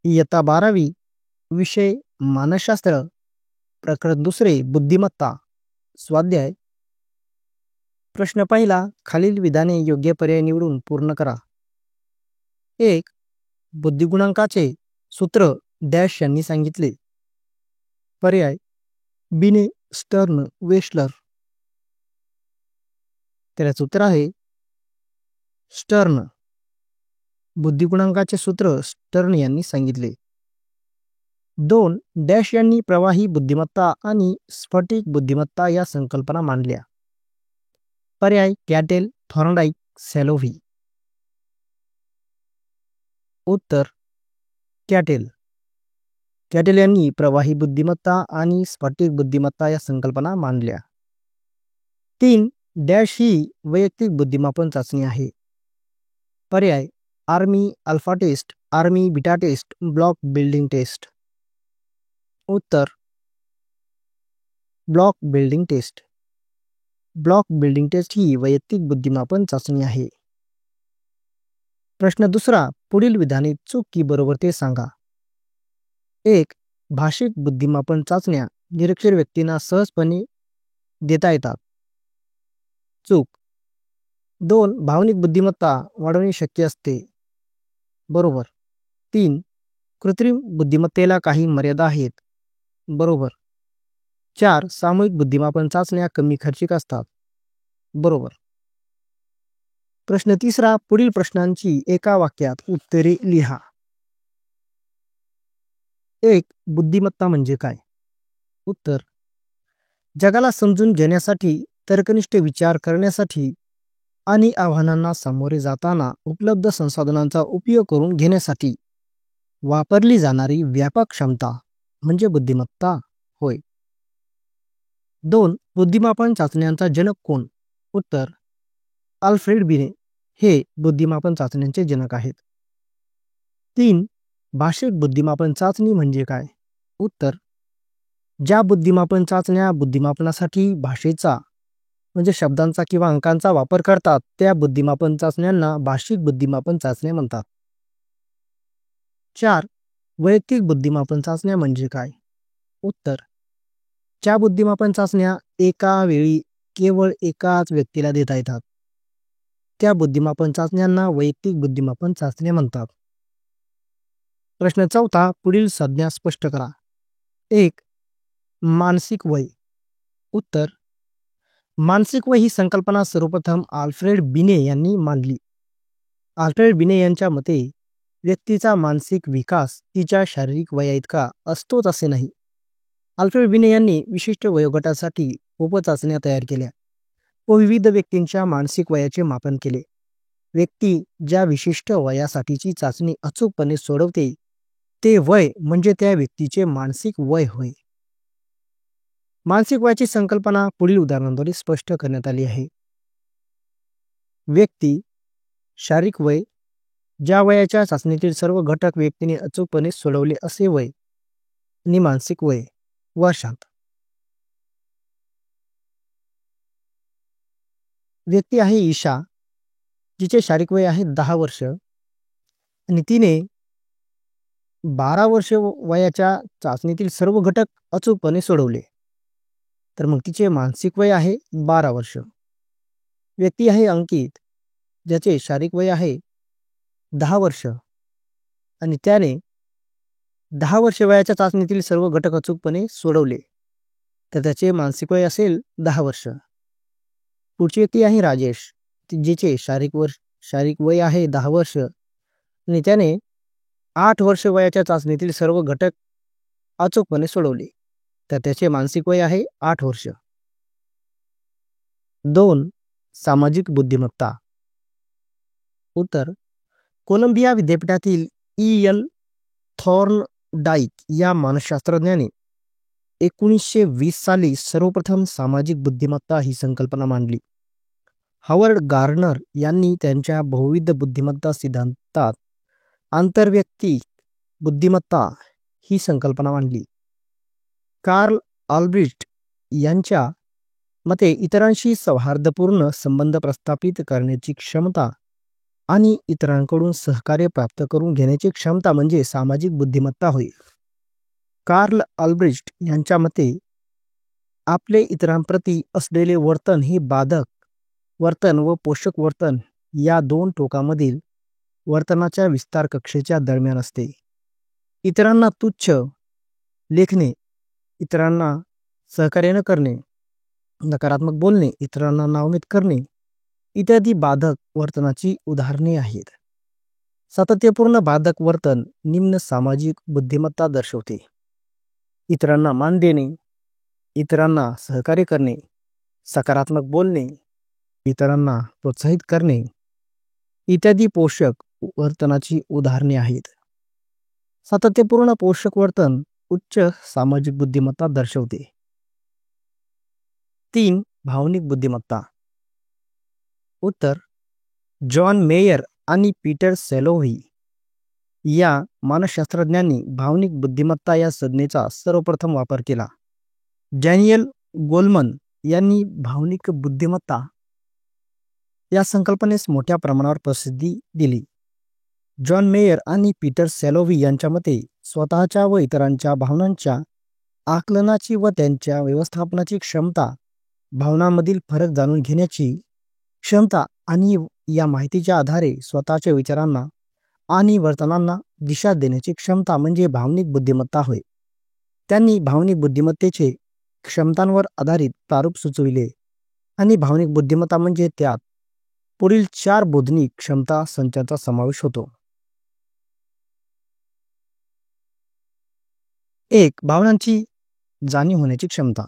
इयत्ता 12वी विषय मानसशास्त्र प्रकरण 2 बुद्धिमत्ता स्वाध्याय प्रश्न पहिला खालील विधाने योग्य पर्याय निवडून पूर्ण करा. 1. बुद्धिगुणांकाचे सूत्र डॅश यांनी सांगितले. पर्याय बिने स्टर्न वेशलर. त्याचे उत्तर आहे स्टर्न. बुद्धिगुणांकाचे सूत्र स्टर्न यांनी सांगितले. 2. डॅश यांनी प्रवाही बुद्धिमत्ता आणि स्फटिक बुद्धिमत्ता या संकल्पना मांडल्या. पर्याय कॅटेल थॉर्नडाईक सॅलोव्ही. उत्तर कॅटेल. कॅटेल यांनी प्रवाही बुद्धिमत्ता आणि स्फटिक बुद्धिमत्ता या संकल्पना मांडल्या. 3. डॅश ही वैयक्तिक बुद्धिमापन चाचणी आहे. पर्याय army alpha test, army beta test, block building test. उत्तर block building test. Block building test ही वैयक्तिक बुद्धिमापन चाचणी आहे. प्रश्न दुसरा पुढील विधाने चूक की बरोबर ते सांगा. 1. भाषिक बुद्धिमापन चाचण्या निरक्षर व्यक्तींना सहजपणे देता येतात. चूक. 2. भावनिक बुद्धिमत्ता वाढवणे शक्य असते. बरोबर. 3. कृत्रिम बुद्धिमत्तेला काही मर्यादा आहेत. बरोबर. 4. सामूहिक बुद्धिमापन चाचण्या कमी खर्चिक असतात. बरोबर. प्रश्न तिसरा पुढील प्रश्नांची एका वाक्यात उत्तरे लिहा. 1. बुद्धिमत्ता म्हणजे काय? उत्तर जगाला समजून घेण्यासाठी, तर्कनिष्ठ विचार करण्यासाठी आणि आव्हानांना सामोरे जाताना उपलब्ध संसाधनांचा उपयोग करून घेण्यासाठी वापरली जाणारी व्यापक क्षमता म्हणजे बुद्धिमत्ता होय. 2. बुद्धिमापन चाचण्यांचा जनक कोण? उत्तर अल्फ्रेड बिने हे बुद्धिमापन चाचण्यांचे जनक आहेत. 3. भाषिक बुद्धिमापन चाचणी म्हणजे काय? उत्तर ज्या बुद्धिमापन चाचण्या बुद्धिमापनासाठी भाषेचा म्हणजे शब्दांचा किंवा अंकांचा वापर करतात त्या बुद्धिमापन चाचण्यांना भाषिक बुद्धिमापन चाचण्या म्हणतात. 4. वैयक्तिक बुद्धिमापन चाचण्या म्हणजे काय? उत्तर ज्या बुद्धिमापन चाचण्या एका वेळी केवळ एकाच व्यक्तीला देता येतात त्या बुद्धिमापन चाचण्यांना वैयक्तिक बुद्धिमापन चाचण्या म्हणतात. प्रश्न चौथा पुढील संज्ञा स्पष्ट करा. 1. मानसिक वय. उत्तर मानसिक वय ही संकल्पना सर्वप्रथम अल्फ्रेड बिने यांनी मांडली. अल्फ्रेड बिने यांच्या मते व्यक्तीचा मानसिक विकास तिच्या शारीरिक वयाइतका असतोच असे नाही. अल्फ्रेड बिने यांनी विशिष्ट वयोगटासाठी उपचाचण्या तयार केल्या व विविध व्यक्तींच्या मानसिक वयाचे मापन केले. व्यक्ती ज्या विशिष्ट वयासाठीची चाचणी अचूकपणे सोडवते ते वय म्हणजे त्या व्यक्तीचे मानसिक वय होय. मानसिक वयाची संकल्पना पुढील उदाहरणाद्वारे स्पष्ट करण्यात आली आहे. व्यक्ती शारीरिक वय ज्या वयाच्या चाचणीतील सर्व घटक व्यक्तीने अचूकपणे सोडवले असे वय आणि मानसिक वय वर्षांत. व्यक्ती आहे ईशा जिचे शारीरिक वय आहे 10 वर्ष आणि तिने 12 वर्ष वयाच्या चाचणीतील सर्व घटक अचूकपणे सोडवले तर मग तिचे मानसिक वय आहे 12 वर्ष. व्यक्ती आहे अंकित ज्याचे शारीरिक वय आहे 10 वर्ष आणि त्याने 10 वर्ष वयाच्या चाचणीतील सर्व घटक अचूकपणे सोडवले तर त्याचे मानसिक वय असेल 10 वर्ष. पुढची व्यक्ती आहे राजेश जिचे शारीरिक वय आहे 10 वर्ष आणि त्याने 8 वर्ष वयाच्या चाचणीतील सर्व घटक अचूकपणे सोडवले तर त्याचे मानसिक वय आहे 8 वर्ष. 2. सामाजिक बुद्धिमत्ता. उत्तर कोलंबिया विद्यापीठातील E.L. थॉर्नडाईक या मानसशास्त्रज्ञाने 1920 साली सर्वप्रथम सामाजिक बुद्धिमत्ता ही संकल्पना मांडली. हॉवर्ड गार्डनर यांनी त्यांच्या बहुविध बुद्धिमत्ता सिद्धांतात आंतरवैयक्तिक बुद्धिमत्ता ही संकल्पना मांडली. कार्ल ऑल्ब्रिcht यांच्या मते इतरांशी सौहार्दपूर्ण संबंध प्रस्थापित करण्याची क्षमता आणि इतरांकडून सहकार्य प्राप्त करून घेण्याची क्षमता म्हणजे सामाजिक बुद्धिमत्ता होय. कार्ल अल्ब्रेcht यांच्या मते आपले इतरांप्रती असलेले वर्तन ही बाधक वर्तन व पोषक वर्तन या दोन टोकामधील वर्तनाच्या विस्तार कक्षेच्या दरम्यान असते. इतरांना तुच्छ लेखणे, इतरांना सहकार्य न करणे, नकारात्मक बोलणे, इतरांना नावनीत करणे इत्यादी बाधक वर्तनाची उदाहरणे आहेत. सातत्यपूर्ण बाधक वर्तन निम्न सामाजिक बुद्धिमत्ता दर्शवते. इतरांना मान देणे, इतरांना सहकार्य करणे, सकारात्मक बोलणे, इतरांना प्रोत्साहित करणे इत्यादी पोषक वर्तनाची उदाहरणे आहेत. सातत्यपूर्ण पोषक वर्तन उच्च सामाजिक बुद्धिमत्ता दर्शवते. 3. भावनिक बुद्धिमत्ता. उत्तर: जॉन मेयर आणि पीटर सॅलोव्ही या मानसशास्त्रज्ञांनी भावनिक बुद्धिमत्ता या संज्ञेचा सर्वप्रथम वापर केला. डॅनियल गोलमन यांनी भावनिक बुद्धिमत्ता या संकल्पनेस मोठ्या प्रमाणावर प्रसिद्धी दिली. जॉन मेयर आणि पीटर सॅलोव्ही यांच्या मते स्वतःच्या व इतरांच्या भावनांच्या आकलनाची व त्यांच्या व्यवस्थापनाची क्षमता, भावनांमधील फरक जाणून घेण्याची क्षमता आणि या माहितीच्या आधारे स्वतःच्या विचारांना आणि वर्तनांना दिशा देण्याची क्षमता म्हणजे भावनिक बुद्धिमत्ता होय. त्यांनी भावनिक बुद्धिमत्तेचे क्षमतांवर आधारित प्रारूप सुचविले आणि भावनिक बुद्धिमत्ता म्हणजे त्यात पुढील 4 बोधनिक क्षमता संचाचा समावेश होतो. 1. भावनांची जाणीव होण्याची क्षमता.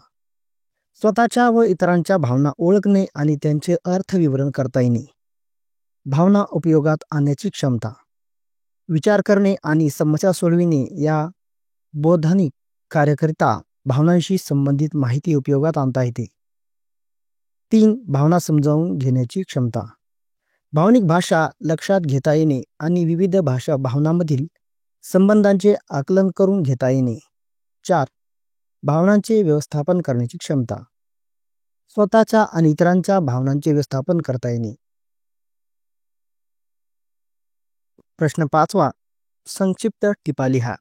स्वतःच्या व इतरांच्या भावना ओळखणे आणि त्यांचे अर्थ विवरण करता येणे. भावना उपयोगात आणण्याची क्षमता. विचार करणे आणि समस्या सोडविणे या बोधनिक कार्याकरिता भावनांशी संबंधित माहिती उपयोगात आणता येते. 3. भावना समजावून घेण्याची क्षमता. भावनिक भाषा लक्षात घेता येणे आणि विविध भावनांमधील संबंधांचे आकलन करून घेता येणे. 4. भावनांचे व्यवस्थापन करण्याची क्षमता. स्वतःच्या आणि इतरांच्या भावनांचे व्यवस्थापन करता येणे. प्रश्न 5. संक्षिप्त टिपा लिहा.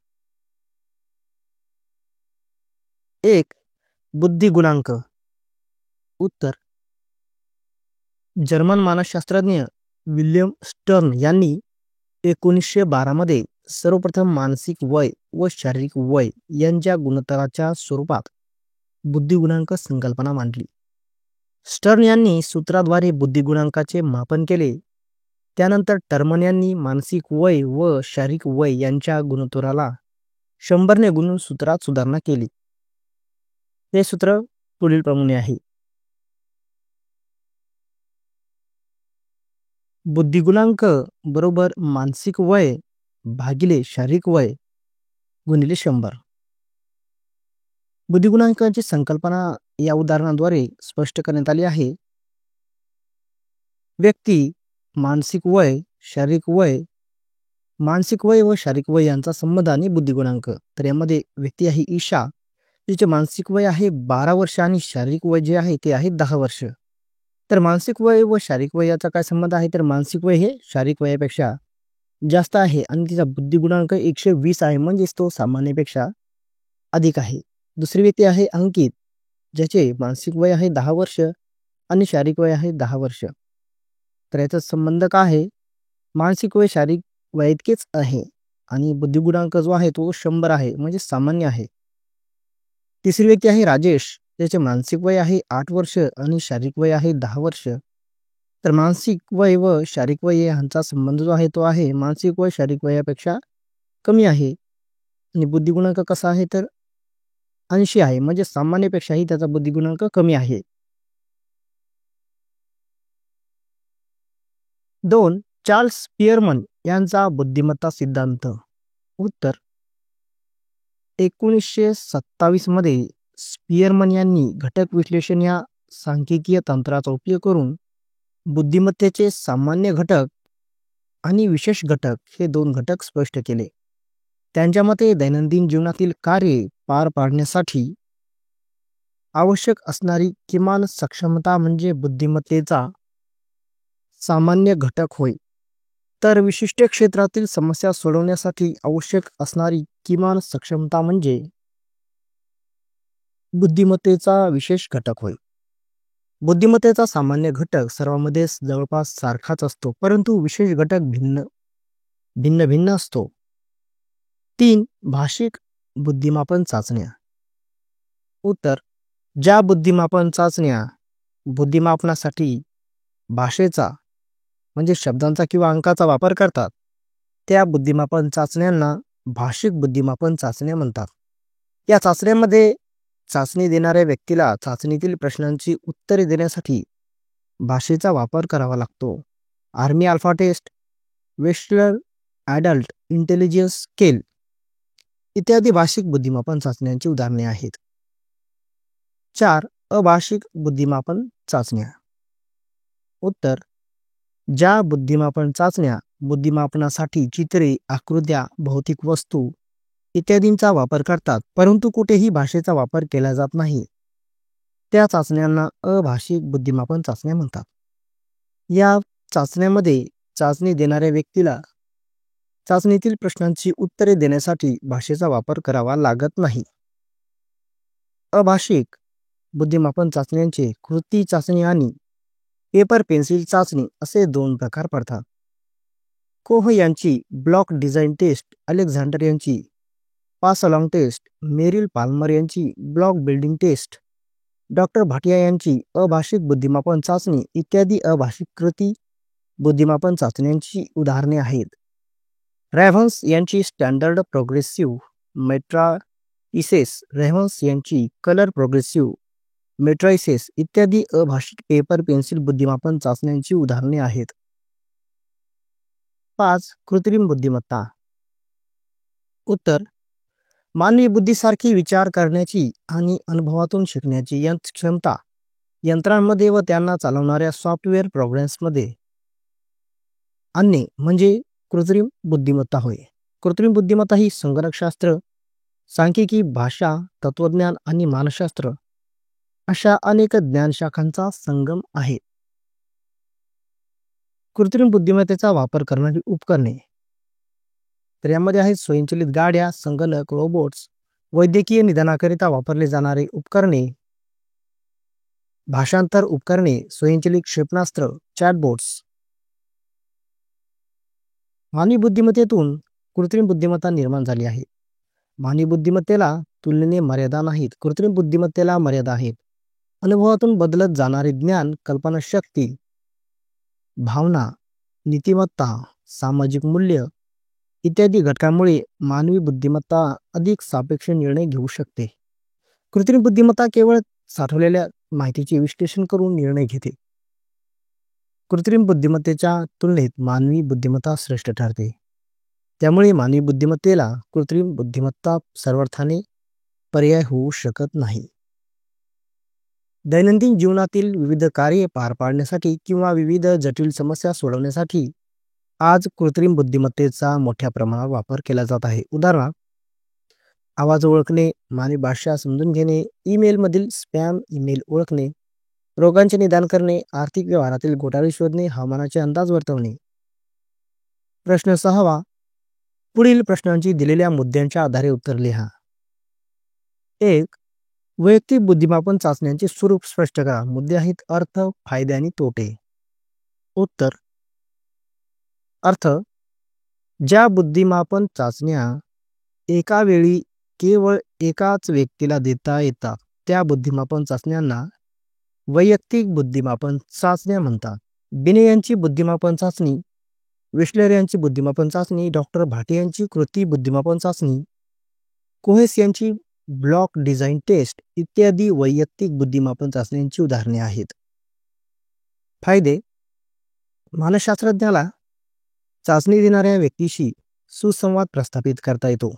1. बुद्धी गुणांक. उत्तर: जर्मन मानसशास्त्रज्ञ विल्यम स्टर्न यांनी 1912 मध्ये सर्वप्रथम मानसिक वय व शारीरिक वय यांच्या गुणोत्तराच्या स्वरूपात बुद्धिगुणांक संकल्पना मांडली. स्टर्न यांनी सूत्राद्वारे बुद्धिगुणांकाचे मापन केले. त्यानंतर टर्मन यांनी मानसिक वय व शारीरिक वय यांच्या गुणोत्तराला 100 ने गुणून सूत्रात सुधारणा केली. हे सूत्र पुढीलप्रमाणे आहे. बुद्धिगुणांक बरोबर मानसिक वय भागिले शारीरिक वय गुणिले 100. बुद्धिगुणांकाची संकल्पना या उदाहरणाद्वारे स्पष्ट करण्यात आली आहे. व्यक्ती, मानसिक वय, शारीरिक वय, मानसिक वय व शारीरिक वय यांचा संबंध आणि बुद्धिगुणांक. तर यामध्ये व्यक्ती आहे ईशा, तिचे मानसिक वय आहे 12 वर्ष आणि शारीरिक वय जे आहे ते आहे 10 वर्ष. तर मानसिक वय व शारीरिक वय याचा काय संबंध आहे, तर मानसिक वय हे शारीरिक वयापेक्षा जास्त आहे आणि तिचा बुद्धिगुणांक 120 आहे, म्हणजेच तो सामान्यपेक्षा अधिक आहे. दुसरी व्यक्ती आहे अंकित, ज्याचे मानसिक वय आहे 10 वर्ष आणि शारीरिक वय आहे 10 वर्ष. तर याचा संबंध काय आहे, मानसिक वय शारीरिक वय इतकेच आहे आणि बुद्धिगुणांक जो आहे तो 100 आहे, म्हणजे सामान्य आहे. तिसरी व्यक्ती आहे राजेश, त्याचे मानसिक वय आहे 8 वर्ष आणि शारीरिक वय आहे 10 वर्ष. तर मानसिक वय व शारीरिक वय यांचा संबंध जो आहे तो आहे मानसिक वय शारीरिक वयापेक्षा कमी आहे आणि बुद्धिगुणांक कसा आहे तर 80 आहे, म्हणजे सामान्यपेक्षाही त्याचा बुद्धिगुणांक कमी आहे. 2. चार्ल्स स्पियरमन यांचा बुद्धिमत्ता सिद्धांत. उत्तर: 1927 मध्ये स्पियरमन यांनी घटक विश्लेषण या सांख्यिकीय तंत्राचा उपयोग करून बुद्धिमत्तेचे सामान्य घटक आणि विशेष घटक हे 2 घटक स्पष्ट केले. त्यांच्या मते दैनंदिन जीवनातील कार्ये पार पाडण्यासाठी आवश्यक असणारी किमान सक्षमता म्हणजे बुद्धिमत्तेचा सामान्य घटक होय. तर विशिष्ट क्षेत्रातील समस्या सोडवण्यासाठी आवश्यक असणारी किमान सक्षमता म्हणजे बुद्धिमत्तेचा विशेष घटक होय. बुद्धिमत्तेचा सामान्य घटक सर्वांमध्ये जवळपास सारखाच असतो, परंतु विशेष घटक भिन्न भिन्न भिन्न असतो. 3. भाषिक बुद्धिमापन चाचण्या. उत्तर: ज्या बुद्धिमापन चाचण्या बुद्धिमापनासाठी भाषेचा म्हणजे शब्दांचा किंवा अंकाचा वापर करतात, त्या बुद्धिमापन चाचण्यांना भाषिक बुद्धिमापन चाचण्या म्हणतात. या चाचण्यांमध्ये चाचणी देणाऱ्या व्यक्तीला चाचणीतील प्रश्नांची उत्तरे देण्यासाठी भाषेचा वापर करावा लागतो. Army alpha test, Wechsler adult intelligence scale इत्यादी भाषिक बुद्धिमापन चाचण्यांची उदाहरणे आहेत. 4. अभाषिक बुद्धिमापन चाचण्या. उत्तर: ज्या बुद्धिमापन चाचण्या बुद्धिमापनासाठी चित्रे, आकृत्या, भौतिक वस्तू इत्यादींचा वापर करतात, परंतु कुठेही भाषेचा वापर केला जात नाही, त्या चाचण्यांना अभाषिक बुद्धिमापन चाचण्या म्हणतात. या चाचण्यामध्ये चाचणी देणाऱ्या व्यक्तीला चाचणीतील प्रश्नांची उत्तरे देण्यासाठी भाषेचा वापर करावा लागत नाही. अभाषिक बुद्धिमापन चाचण्यांचे कृती चाचणी आणि पेपर पेन्सिल चाचणी असे 2 प्रकार पडतात. कोह यांची ब्लॉक डिझाइन टेस्ट, अलेक्झांडर यांची pass along test, Merrill Palmer यांची block building test, doctor Bhatia यांची अभाषिक बुद्धिमापन चाचणी इत्यादी अभाषिक कृती बुद्धिमापन चाचण्यांची उदाहरणे आहेत. रेव्हन्स यांची स्टँडर्ड प्रोग्रेसिव्ह मेट्राइसेस, रेव्हन्स यांची कलर प्रोग्रेसिव्ह मेट्राइसेस इत्यादी अभाषिक पेपर पेन्सिल बुद्धिमापन चाचण्यांची उदाहरणे आहेत. 5. कृत्रिम बुद्धिमत्ता. उत्तर: मानवी बुद्धीसारखी विचार करण्याची आणि अनुभवातून शिकण्याची क्षमता यंत्रांमध्ये व त्यांना चालवणाऱ्या सॉफ्टवेअर प्रोग्राम्समध्ये आणणे म्हणजे कृत्रिम बुद्धिमत्ता होय. कृत्रिम बुद्धिमत्ता ही संगणकशास्त्र, सांख्यिकी, भाषा, तत्वज्ञान आणि मानसशास्त्र अशा अनेक ज्ञानशाखांचा संगम आहे. कृत्रिम बुद्धिमत्तेचा वापर करणारी उपकरणे तर यामध्ये आहेत स्वयंचलित गाड्या, संगणक, रोबोट्स, वैद्यकीय निदानाकरिता वापरले जाणारे उपकरणे, भाषांतर उपकरणे, स्वयंचलित क्षेपणास्त्र, चॅटबोट्स. मानवी बुद्धिमत्तेतून कृत्रिम बुद्धिमत्ता निर्माण झाली आहे. मानवी बुद्धिमत्तेला तुलनेने मर्यादा नाहीत. कृत्रिम बुद्धिमत्तेला मर्यादा आहेत. अनुभवातून बदलत जाणारे ज्ञान, कल्पनाशक्ती, भावना, नीतिमत्ता, सामाजिक मूल्य इत्यादी घटकांमुळे मानवी बुद्धिमत्ता अधिक सापेक्ष निर्णय घेऊ शकते. कृत्रिम बुद्धिमत्ता केवळ साठवलेल्या माहितीचे विश्लेषण करून निर्णय घेते. कृत्रिम बुद्धिमत्तेच्या तुलनेत मानवी बुद्धिमत्ता श्रेष्ठ ठरते. त्यामुळे मानवी बुद्धिमत्तेला कृत्रिम बुद्धिमत्ता सर्वार्थाने पर्याय होऊ शकत नाही. दैनंदिन जीवनातील विविध कार्ये पार पाडण्यासाठी किंवा विविध जटिल समस्या सोडवण्यासाठी आज कृत्रिम बुद्धिमत्तेचा मोठ्या प्रमाणावर वापर केला जात आहे. उदाहरणार्थ, आवाज ओळखणे, मानवी भाषा समजून घेणे, ईमेलमधील स्पॅम ईमेल ओळखणे, रोगांचे निदान करणे, आर्थिक व्यवहारातील घोटाळे शोधणे, हवामानाचे अंदाज वर्तवणे. प्रश्न 6. पुढील प्रश्नांची दिलेल्या मुद्द्यांच्या आधारे उत्तर लिहा. 1. वैयक्तिक बुद्धिमापन चाचण्यांचे स्वरूप स्पष्ट करा. मुद्दे आहेत अर्थ, फायदे आणि तोटे. उत्तर: अर्थ: ज्या बुद्धिमापन चाचण्या एका वेळी केवळ एकाच व्यक्तीला देता येतात त्या बुद्धिमापन चाचण्यांना वैयक्तिक बुद्धिमापन चाचण्या म्हणतात. बिने यांची बुद्धिमापन चाचणी, वेस्टलर यांची बुद्धिमापन चाचणी, डॉक्टर भाटिया यांची कृती बुद्धिमापन चाचणी, कोहेस यांची ब्लॉक डिझाइन टेस्ट इत्यादी वैयक्तिक बुद्धिमापन चाचण्यांची उदाहरणे आहेत. फायदे: मानसशास्त्रज्ञाला चाचणी देणाऱ्या व्यक्तीशी सुसंवाद प्रस्थापित करता येतो.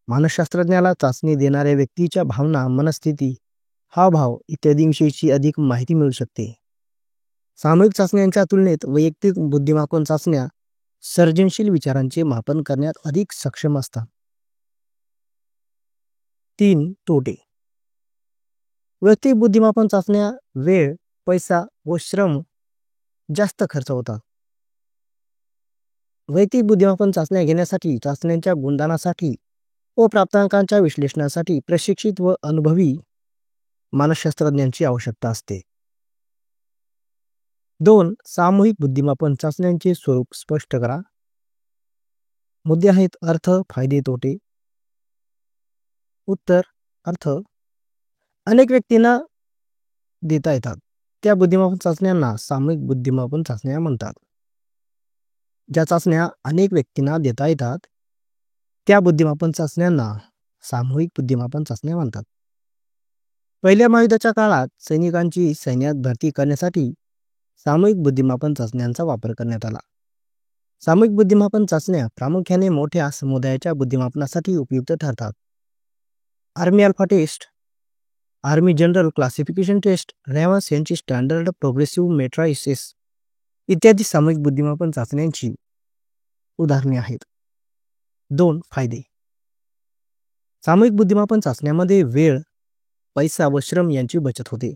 मानसशास्त्रज्ञाला चाचणी देणाऱ्या व्यक्तीच्या भावना, मनस्थिती, हावभाव इत्यादींविषयीची अधिक माहिती मिळू शकते. सामूहिक चाचण्यांच्या तुलनेत वैयक्तिक बुद्धिमापन चाचण्या सर्जनशील विचारांचे मापन करण्यात अधिक सक्षम असतात. 3. तोटे. वैयक्तिक बुद्धिमापन चाचण्या वेळ, पैसा व श्रम जास्त खर्च होतात. वैयक्तिक बुद्धिमापन चाचण्या घेण्यासाठी चाचण्यांच्या गुणधर्मांसाठी व प्राप्तांकांच्या विश्लेषणासाठी प्रशिक्षित व अनुभवी मानसशास्त्रज्ञांची आवश्यकता असते. 2. सामूहिक बुद्धिमापन चाचण्यांचे स्वरूप स्पष्ट करा. मुद्दे आहेत अर्थ, फायदे, तोटे. उत्तर. अर्थ. अनेक व्यक्तींना देता येतात त्या बुद्धिमापन चाचण्यांना सामूहिक बुद्धिमापन चाचण्या म्हणतात. ज्या चाचण्या अनेक व्यक्तींना देता येतात त्या बुद्धिमापन चाचण्यांना सामूहिक बुद्धिमापन चाचण्या म्हणतात. पहिल्या महायुद्धाच्या काळात सैनिकांची सैन्यात भरती करण्यासाठी सामूहिक बुद्धिमापन चाचण्यांचा वापर करण्यात आला. सामूहिक बुद्धिमापन चाचण्या प्रामुख्याने मोठ्या समुदायाच्या बुद्धिमापनासाठी उपयुक्त ठरतात. Army alpha test, army general classification test, Raven's यांची स्टँडर्ड प्रोग्रेसिव्ह मेट्रायसिस इत्यादी सामूहिक बुद्धिमापन चाचण्यांची उदाहरणे आहेत. 2. फायदे. सामूहिक बुद्धिमापन चाचण्यामध्ये वेळ, पैसा व श्रम यांची बचत होते.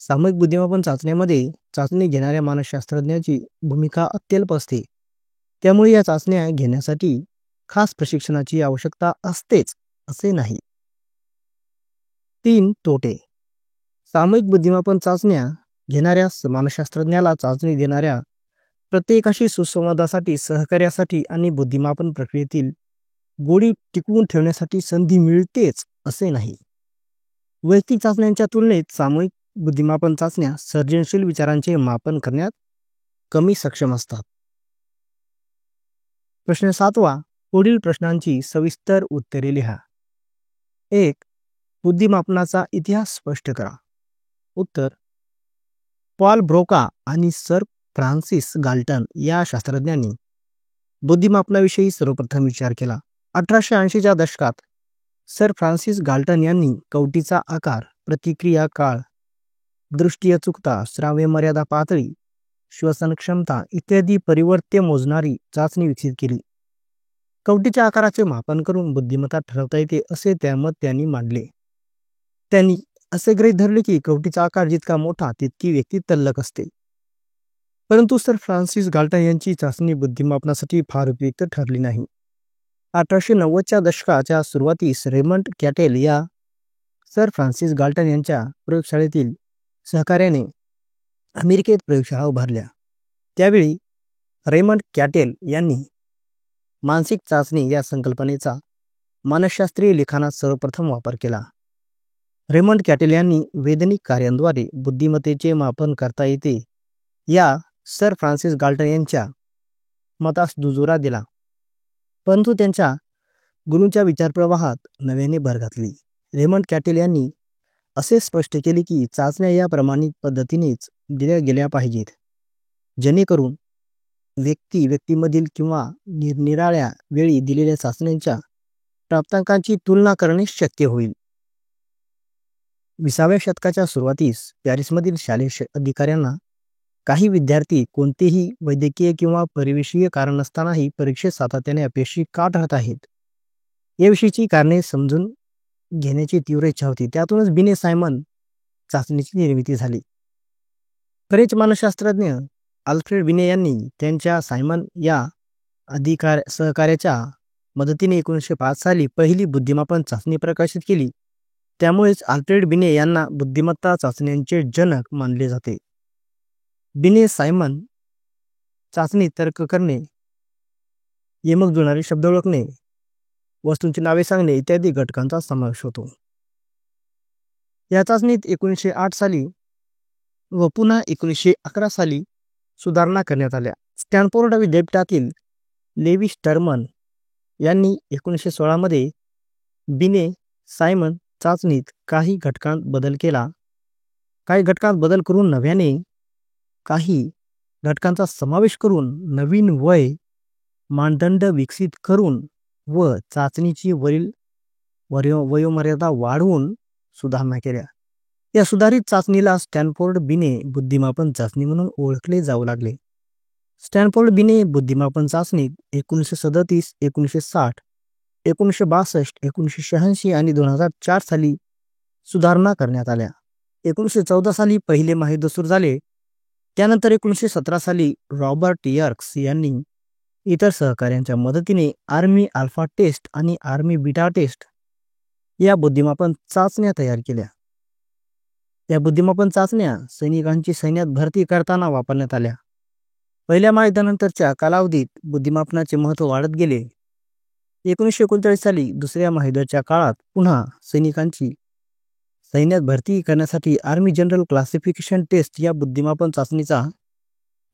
सामूहिक बुद्धिमापन चाचण्यामध्ये चाचणी घेणाऱ्या मानसशास्त्रज्ञाची भूमिका अत्यल्प असते. त्यामुळे या चाचण्या घेण्यासाठी खास प्रशिक्षणाची आवश्यकता असतेच असे नाही. 3. तोटे. सामूहिक बुद्धिमापन चाचण्या घेणाऱ्या मानसशास्त्रज्ञाला चाचणी देणाऱ्या प्रत्येकाशी सुसंवादासाठी, सहकार्यासाठी आणि बुद्धिमापन प्रक्रियेतील गोडी टिकवून ठेवण्यासाठी संधी मिळतेच असे नाही. वैयक्तिक चाचण्यांच्या तुलनेत सामूहिक बुद्धिमापन चाचण्या सर्जनशील विचारांचे मापन करण्यात कमी सक्षम असतात. प्रश्न 7. पुढील प्रश्नांची सविस्तर उत्तरे लिहा. 1. बुद्धिमापनाचा इतिहास स्पष्ट करा. उत्तर. पॉल ब्रोका आणि सर फ्रान्सिस गाल्टन या शास्त्रज्ञांनी बुद्धिमापनाविषयी सर्वप्रथम विचार केला. 1880च्या दशकात सर फ्रान्सिस गाल्टन यांनी कवटीचा आकार, प्रतिक्रिया काळ, दृष्टी अचूकता, श्राव्य मर्यादा पातळी, श्वसन क्षमता इत्यादी परिवर्त्य मोजणारी चाचणी विकसित केली. कवटीच्या आकाराचे मापन करून बुद्धिमत्ता ठरवता येते असे मत त्यांनी मांडले. त्यांनी असे गृहीत धरले की कवटीचा आकार जितका मोठा तितकी व्यक्ती तल्लख असते. परंतु सर फ्रान्सिस गाल्टन यांची चाचणी बुद्धिमापनासाठी फार उपयुक्त ठरली नाही. 1890च्या दशकाच्या सुरुवातीस रेमंड कॅटेल या सर फ्रान्सिस गाल्टन यांच्या प्रयोगशाळेतील सहकार्याने अमेरिकेत प्रयोगशाळा उभारल्या. त्यावेळी रेमंड कॅटेल यांनी मानसिक चाचणी या संकल्पनेचा मानसशास्त्रीय लिखाणात सर्वप्रथम वापर केला. रेमंड कॅटेल यांनी वैज्ञानिक कार्यांद्वारे बुद्धिमत्तेचे मापन करता येते या सर फ्रान्सिस गाल्टन यांच्या मतास दुजोरा दिला, परंतु त्यांच्या गुरूंच्या विचारप्रवाहात नव्याने भर घातली. रेमंड कॅटेल यांनी असे स्पष्ट केले की चाचण्या या प्रमाणित पद्धतीनेच दिल्या गेल्या पाहिजेत, जेणेकरून व्यक्तीमधील किंवा निरनिराळ्या वेळी दिलेल्या चाचण्यांच्या प्राप्तांकांची तुलना करणे शक्य होईल. 20व्या शतकाच्या सुरुवातीस पॅरिसमधील शालेय अधिकाऱ्यांना काही विद्यार्थी कोणतेही वैद्यकीय किंवा परिवेशीय कारण नसतानाही परीक्षेत सातत्याने अपयशी का ठरत आहेत याविषयीची कारणे समजून घेण्याची तीव्र इच्छा होती. त्यातूनच बिने सायमन चाचणीची निर्मिती झाली. फ्रेंच मानसशास्त्रज्ञ अल्फ्रेड बिने यांनी त्यांच्या सायमन या सहकार्याच्या मदतीने 1905 साली पहिली बुद्धिमापन चाचणी प्रकाशित केली. त्यामुळेच अल्फ्रेड बिने यांना बुद्धिमत्ता चाचण्यांचे जनक मानले जाते. बिने सायमन चाचणी तर्क करणे, यमक जुळणारे शब्द ओळखणे, वस्तूंची नावे सांगणे इत्यादी घटकांचा समावेश होतो. या चाचणीत 1908 साली व पुन्हा 1911 साली सुधारणा करण्यात आल्या. स्टॅनफोर्ड विद्यापीठातील लेवी स्टर्मन यांनी 1916 मध्ये बिने सायमन चाचणीत काही घटकांत बदल करून नव्याने काही घटकांचा समावेश करून नवीन वय मानदंड विकसित करून व चाचणीची वयोमर्यादा वाढवून सुधारणा केल्या. या सुधारित चाचणीला स्टॅनफोर्ड बिने बुद्धिमापन चाचणी म्हणून ओळखले जाऊ लागले. स्टॅनफोर्ड बिने बुद्धिमापन चाचणीत 1937, 1960, 1962, 1986 आणि 2004 साली सुधारणा करण्यात आल्या. 1914 साली पहिले महायुद्ध सुरू झाले. त्यानंतर 1917 साली रॉबर्ट यर्क्स यांनी इतर सहकाऱ्यांच्या मदतीने आर्मी अल्फा टेस्ट आणि आर्मी बीटा टेस्ट या बुद्धिमापन चाचण्या तयार केल्या. या बुद्धिमापन चाचण्या सैनिकांची सैन्यात भरती करताना वापरण्यात आल्या. पहिल्या महायुद्धानंतरच्या कालावधीत बुद्धिमापनाचे महत्त्व वाढत गेले. 1939 साली दुसऱ्या महायुद्धाच्या काळात पुन्हा सैनिकांची सैन्यात भरती करण्यासाठी आर्मी जनरल क्लासिफिकेशन टेस्ट या बुद्धिमापन चाचणीचा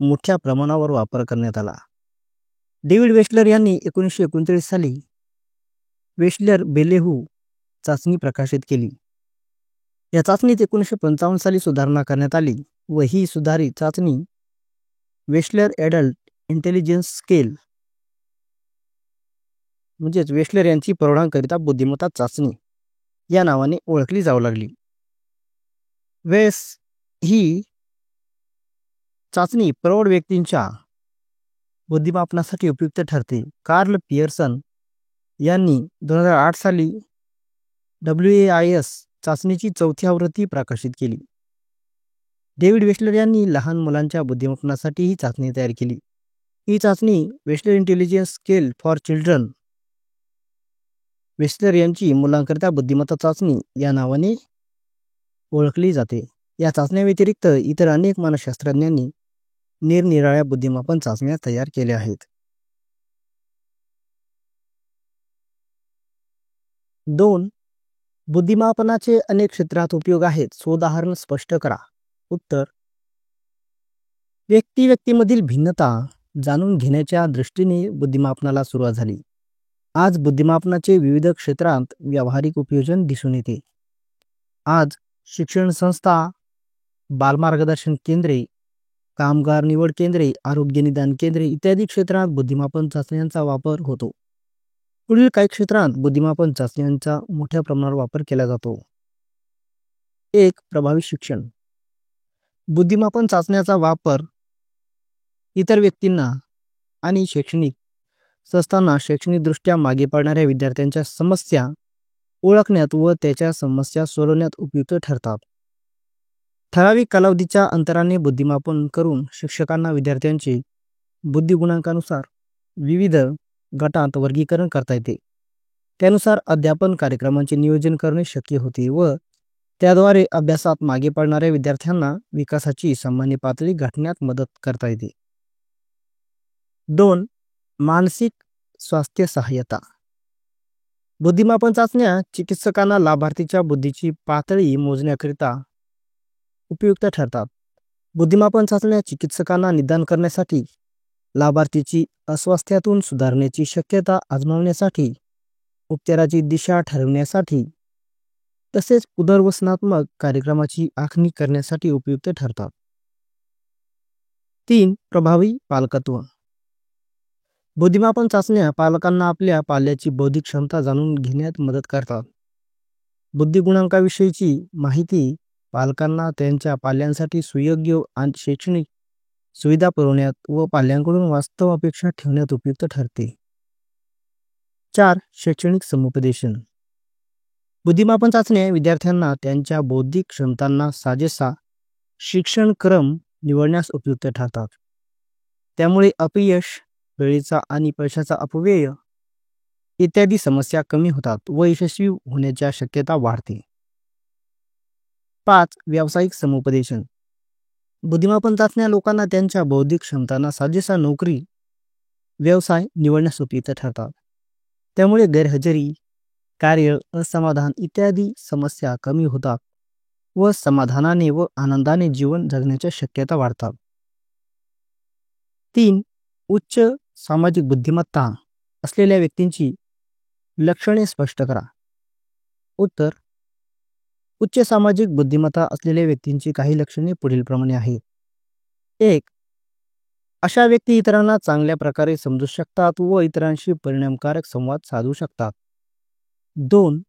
मोठ्या प्रमाणावर वापर करण्यात आला. डेव्हिड वेशलर यांनी 1939 साली वेशलर बेलेहू चाचणी प्रकाशित केली. या चाचणीत 1955 साली सुधारणा करण्यात आली व ही सुधारित चाचणी वेशलर ॲडल्ट इंटेलिजन्स स्केल म्हणजेच वेशलर यांची प्रौढांकरिता बुद्धिमत्ता चाचणी या नावाने ओळखली जाऊ लागली. वेस ही चाचणी प्रौढ व्यक्तींच्या बुद्धिमापनासाठी उपयुक्त ठरते. कार्ल पियर्सन यांनी 2008 साली WAIS चाचणीची 4थी आवृत्ती प्रकाशित केली. डेव्हिड वेशलर यांनी लहान मुलांच्या बुद्धिमापनासाठी ही चाचणी तयार केली. ही चाचणी वेशलर इंटेलिजन्स स्केल फॉर चिल्ड्रन वेशलर यांची मुलांकरिता बुद्धिमत्ता चाचणी या नावाने ओळखली जाते. या चाचण्याव्यतिरिक्त इतर अनेक मानसशास्त्रज्ञांनी निरनिराळ्या बुद्धिमापन चाचण्या तयार केल्या आहेत. 2. बुद्धिमापनाचे अनेक क्षेत्रात उपयोग आहेत. सोदाहरण स्पष्ट करा. उत्तर: व्यक्तीमधील भिन्नता जाणून घेण्याच्या दृष्टीने बुद्धिमापनाला सुरुवात झाली. आज बुद्धिमापनाचे विविध क्षेत्रांत व्यावहारिक उपयोजन दिसून येते. आज शिक्षण संस्था, बालमार्गदर्शन केंद्रे, कामगार निवड केंद्रे, आरोग्य निदान केंद्रे इत्यादी क्षेत्रात बुद्धिमापन चाचण्यांचा वापर होतो. पुढील काही क्षेत्रांत बुद्धिमापन चाचण्यांचा मोठ्या प्रमाणावर वापर केला जातो. 1. प्रभावी शिक्षण. बुद्धिमापन चाचण्याचा वापर इतर व्यक्तींना आणि शैक्षणिक संस्थांना शैक्षणिकदृष्ट्या मागे पडणाऱ्या विद्यार्थ्यांच्या समस्या ओळखण्यात व त्याच्या समस्या सोडवण्यात उपयुक्त ठरतात. ठराविक कालावधीच्या अंतराने बुद्धिमापन करून शिक्षकांना विद्यार्थ्यांचे बुद्धिगुणांकानुसार विविध गटांत वर्गीकरण करता येते. त्यानुसार अध्यापन कार्यक्रमांचे नियोजन करणे शक्य होते व त्याद्वारे अभ्यासात मागे पडणाऱ्या विद्यार्थ्यांना विकासाची सामान्य पातळी गाठण्यात मदत करता येते. 2. मानसिक स्वास्थ्य सहाय्यता. बुद्धिमापन चाचण्या चिकित्सकांना लाभार्थीच्या बुद्धीची पातळी मोजण्याकरिता उपयुक्त ठरतात. बुद्धिमापन चाचण्या चिकित्सकांना निदान करण्यासाठी, लाभार्थीची अस्वास्थ्यातून सुधारण्याची शक्यता आजमावण्यासाठी, उपचाराची दिशा ठरवण्यासाठी तसेच पुनर्वसनात्मक कार्यक्रमाची आखणी करण्यासाठी उपयुक्त ठरतात. 3. प्रभावी पालकत्व. बुद्धिमापन चाचण्या पालकांना आपल्या पाल्याची बौद्धिक क्षमता जाणून घेण्यात मदत करतात. बुद्धिगुणांकाविषयीची माहिती पालकांना त्यांच्या पाल्यांसाठी सुयोग्य आणि शैक्षणिक सुविधा पुरवण्यात व पाल्यांकडून वास्तव अपेक्षा ठेवण्यात उपयुक्त ठरते. 4. शैक्षणिक समुपदेशन. बुद्धिमापन चाचण्या विद्यार्थ्यांना त्यांच्या बौद्धिक क्षमतांना साजेसा शिक्षणक्रम निवडण्यास उपयुक्त ठरतात. त्यामुळे अपयश, वेळेचा आणि पैशाचा अपव्यय इत्यादी समस्या कमी होतात व यशस्वी होण्याच्या शक्यता वाढते. 5. व्यावसायिक समुपदेशन. बुद्धिमापन चाचण्या लोकांना त्यांच्या बौद्धिक क्षमतांना साजेसा नोकरी, व्यवसाय निवडण्यास उपयुक्त ठरतात. त्यामुळे गैरहजेरी, कार्य असमाधान इत्यादी समस्या कमी होतात व समाधानाने व आनंदाने जीवन जगण्याच्या शक्यता वाढतात. 3. उच्च सामाजिक बुद्धिमत्ता असलेल्या व्यक्तींची लक्षणे स्पष्ट करा. उत्तर: उच्च सामाजिक बुद्धिमत्ता असलेल्या व्यक्तींची काही लक्षणे पुढीलप्रमाणे आहेत. 1. अशा व्यक्ती इतरांना चांगल्या प्रकारे समजू शकतात व इतरांशी परिणामकारक संवाद साधू शकतात. 2.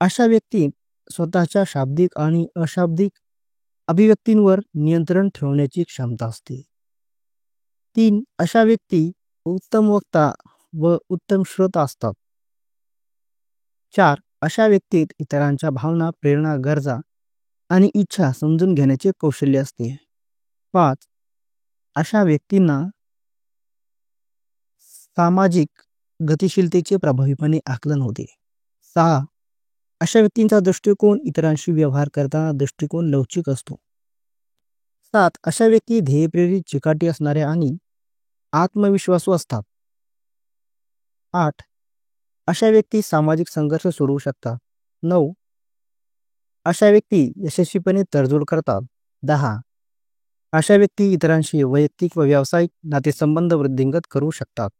अशा व्यक्ती स्वतःच्या शाब्दिक आणि अशाब्दिक अभिव्यक्तींवर नियंत्रण ठेवण्याची क्षमता असते. 3. अशा व्यक्ती उत्तम वक्ता व उत्तम श्रोता असतात. 4. अशा व्यक्तीत इतरांच्या भावना, प्रेरणा, गरजा आणि इच्छा समजून घेण्याचे कौशल्य असते. 5. अशा व्यक्तींना सामाजिक गतिशीलतेचे प्रभावीपणे आकलन होते. 6. अशा व्यक्तींचा दृष्टिकोन इतरांशी व्यवहार करताना दृष्टिकोन लवचिक असतो. 7. अशा व्यक्ती ध्येयप्रेरित, चिकाटी असणाऱ्या आणि आत्मविश्वासू असतात. 8. अशा व्यक्ती सामाजिक संघर्ष सोडवू शकतात. 9. अशा व्यक्ती यशस्वीपणे तडजोड करतात. 10. अशा व्यक्ती इतरांशी वैयक्तिक व व्यावसायिक नातेसंबंध वृद्धिंगत करू शकतात.